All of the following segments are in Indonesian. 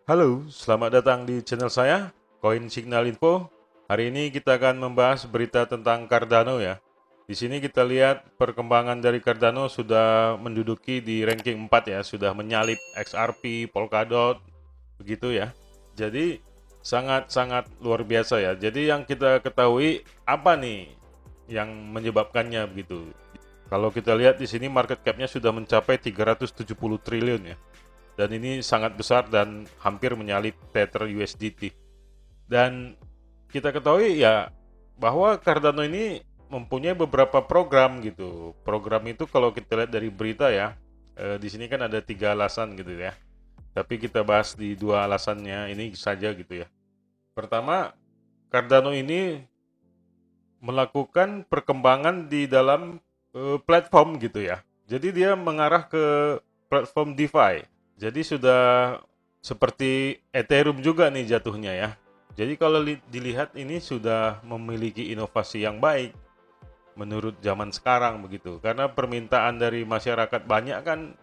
Halo, selamat datang di channel saya, Coin Signal Info. Hari ini kita akan membahas berita tentang Cardano ya. Di sini kita lihat perkembangan dari Cardano sudah menduduki di ranking 4 ya, sudah menyalip XRP, Polkadot, begitu ya. Jadi sangat-sangat luar biasa ya. Jadi yang kita ketahui apa nih yang menyebabkannya begitu. Kalau kita lihat di sini market cap-nya sudah mencapai 370 triliun ya. Dan ini sangat besar dan hampir menyalip Tether USDT. Dan kita ketahui ya bahwa Cardano ini mempunyai beberapa program gitu. Program itu kalau kita lihat dari berita ya, di sini kan ada 3 alasan gitu ya. Tapi kita bahas di 2 alasannya ini saja gitu ya. Pertama, Cardano ini melakukan perkembangan di dalam platform gitu ya. Jadi dia mengarah ke platform DeFi. Jadi sudah seperti Ethereum juga nih jatuhnya ya. Jadi kalau dilihat ini sudah memiliki inovasi yang baik menurut zaman sekarang begitu. Karena permintaan dari masyarakat banyak kan,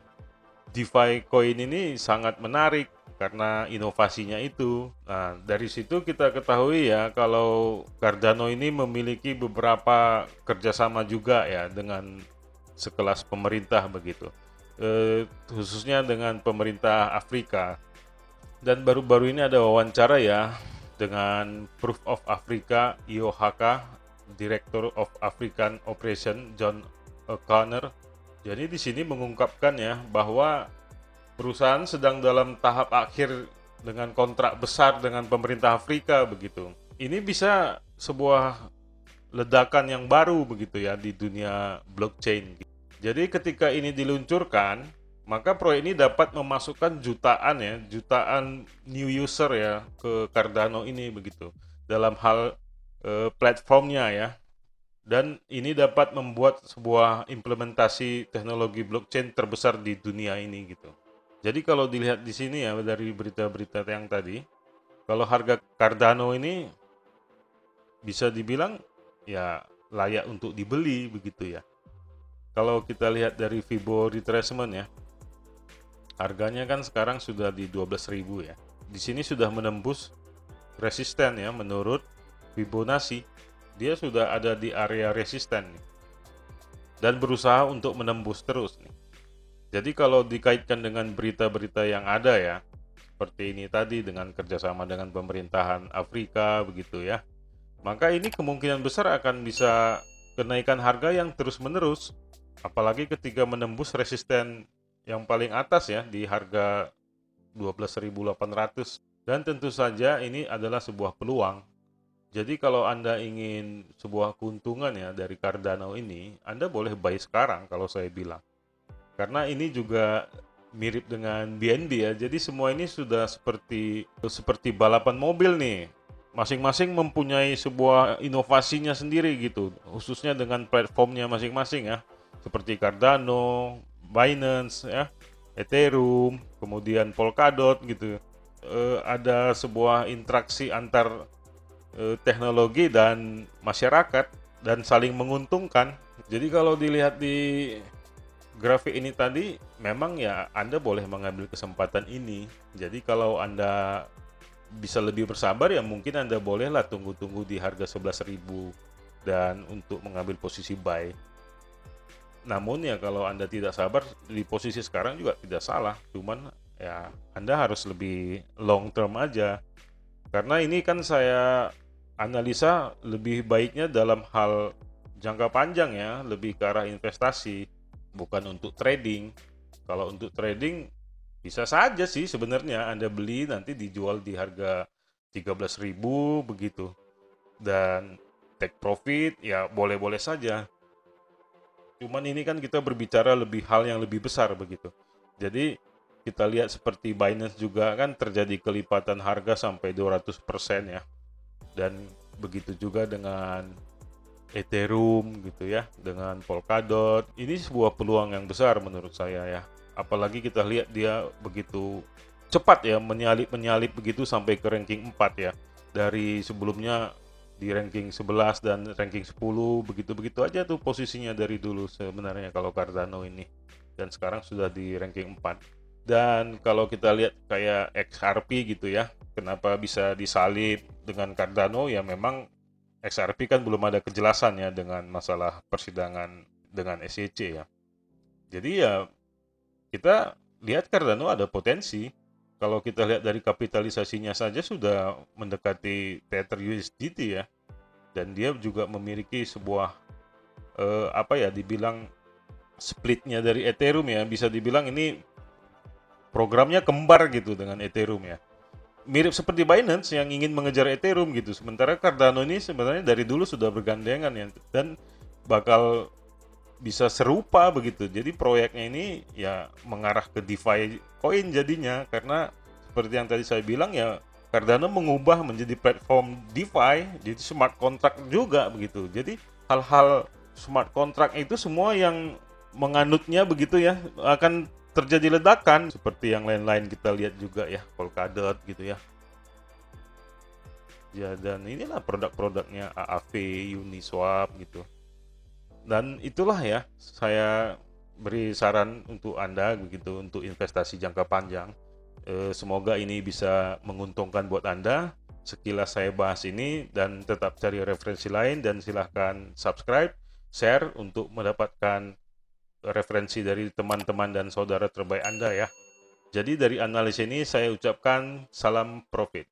DeFi coin ini sangat menarik karena inovasinya itu. Nah, dari situ kita ketahui ya kalau Cardano ini memiliki beberapa kerjasama juga ya dengan sekelas pemerintah begitu. Khususnya dengan pemerintah Afrika. Dan baru-baru ini ada wawancara ya dengan Proof of Africa IOHK, Director of African Operation John O'Connor. Jadi di sini mengungkapkan ya bahwa perusahaan sedang dalam tahap akhir dengan kontrak besar dengan pemerintah Afrika begitu. Ini bisa sebuah ledakan yang baru begitu ya di dunia blockchain. Jadi ketika ini diluncurkan, maka proyek ini dapat memasukkan jutaan new user ya ke Cardano ini begitu. Dalam hal platformnya ya. Dan ini dapat membuat sebuah implementasi teknologi blockchain terbesar di dunia ini gitu. Jadi kalau dilihat di sini ya dari berita-berita yang tadi, kalau harga Cardano ini bisa dibilang ya layak untuk dibeli begitu ya. Kalau kita lihat dari Fibo retracement ya, harganya kan sekarang sudah di 12.000 ya. Di sini sudah menembus resisten ya menurut Fibonacci. Dia sudah ada di area resisten nih, dan berusaha untuk menembus terus nih. Jadi kalau dikaitkan dengan berita-berita yang ada ya, seperti ini tadi dengan kerjasama dengan pemerintahan Afrika begitu ya, maka ini kemungkinan besar akan bisa kenaikan harga yang terus-menerus, apalagi ketika menembus resisten yang paling atas ya di harga 12.800. Dan tentu saja ini adalah sebuah peluang. Jadi kalau Anda ingin sebuah keuntungan ya dari Cardano ini, Anda boleh buy sekarang kalau saya bilang. Karena ini juga mirip dengan BNB ya. Jadi semua ini sudah seperti balapan mobil nih. Masing-masing mempunyai sebuah inovasinya sendiri gitu, khususnya dengan platformnya masing-masing ya. Seperti Cardano, Binance ya, Ethereum, kemudian Polkadot gitu. Ada sebuah interaksi antar teknologi dan masyarakat dan saling menguntungkan. Jadi kalau dilihat di grafik ini tadi, memang ya Anda boleh mengambil kesempatan ini. Jadi kalau Anda bisa lebih bersabar ya mungkin Anda bolehlah tunggu-tunggu di harga 11.000 dan untuk mengambil posisi buy. Namun ya kalau Anda tidak sabar di posisi sekarang juga tidak salah. Cuman ya Anda harus lebih long term aja. Karena ini kan saya analisa lebih baiknya dalam hal jangka panjang ya, lebih ke arah investasi, bukan untuk trading. Kalau untuk trading bisa saja sih sebenarnya Anda beli nanti dijual di harga 13.000 begitu. Dan take profit ya boleh-boleh saja. Cuman ini kan kita berbicara lebih hal yang lebih besar begitu. Jadi kita lihat seperti Binance juga kan terjadi kelipatan harga sampai 200% ya. Dan begitu juga dengan Ethereum gitu ya, dengan Polkadot. Ini sebuah peluang yang besar menurut saya ya. Apalagi kita lihat dia begitu cepat ya menyalip begitu sampai ke ranking 4 ya. Dari sebelumnya di ranking 11 dan ranking 10 begitu-begitu aja tuh posisinya dari dulu sebenarnya kalau Cardano ini. Dan sekarang sudah di ranking 4. Dan kalau kita lihat kayak XRP gitu ya, kenapa bisa disalib dengan Cardano, ya memang XRP kan belum ada kejelasan ya dengan masalah persidangan dengan SEC ya. Jadi ya kita lihat Cardano ada potensi. Kalau kita lihat dari kapitalisasinya saja sudah mendekati Tether USDT ya. Dan dia juga memiliki sebuah apa ya, dibilang splitnya dari Ethereum ya. Bisa dibilang ini programnya kembar gitu dengan Ethereum ya. Mirip seperti Binance yang ingin mengejar Ethereum gitu. Sementara Cardano ini sebenarnya dari dulu sudah bergandengan ya, dan bakal bisa serupa begitu. Jadi proyeknya ini ya mengarah ke DeFi coin jadinya, karena seperti yang tadi saya bilang ya, Cardano mengubah menjadi platform DeFi, jadi smart contract juga begitu. Jadi hal-hal smart contract itu semua yang menganutnya begitu ya akan terjadi ledakan seperti yang lain-lain kita lihat juga ya, Polkadot gitu ya. Ya, dan inilah produk-produknya AAV, Uniswap gitu. Dan itulah ya, saya beri saran untuk Anda begitu untuk investasi jangka panjang. Semoga ini bisa menguntungkan buat Anda. Sekilas saya bahas ini, dan tetap cari referensi lain, dan silahkan subscribe, share untuk mendapatkan referensi dari teman-teman dan saudara terbaik Anda ya. Jadi dari analis ini saya ucapkan salam profit.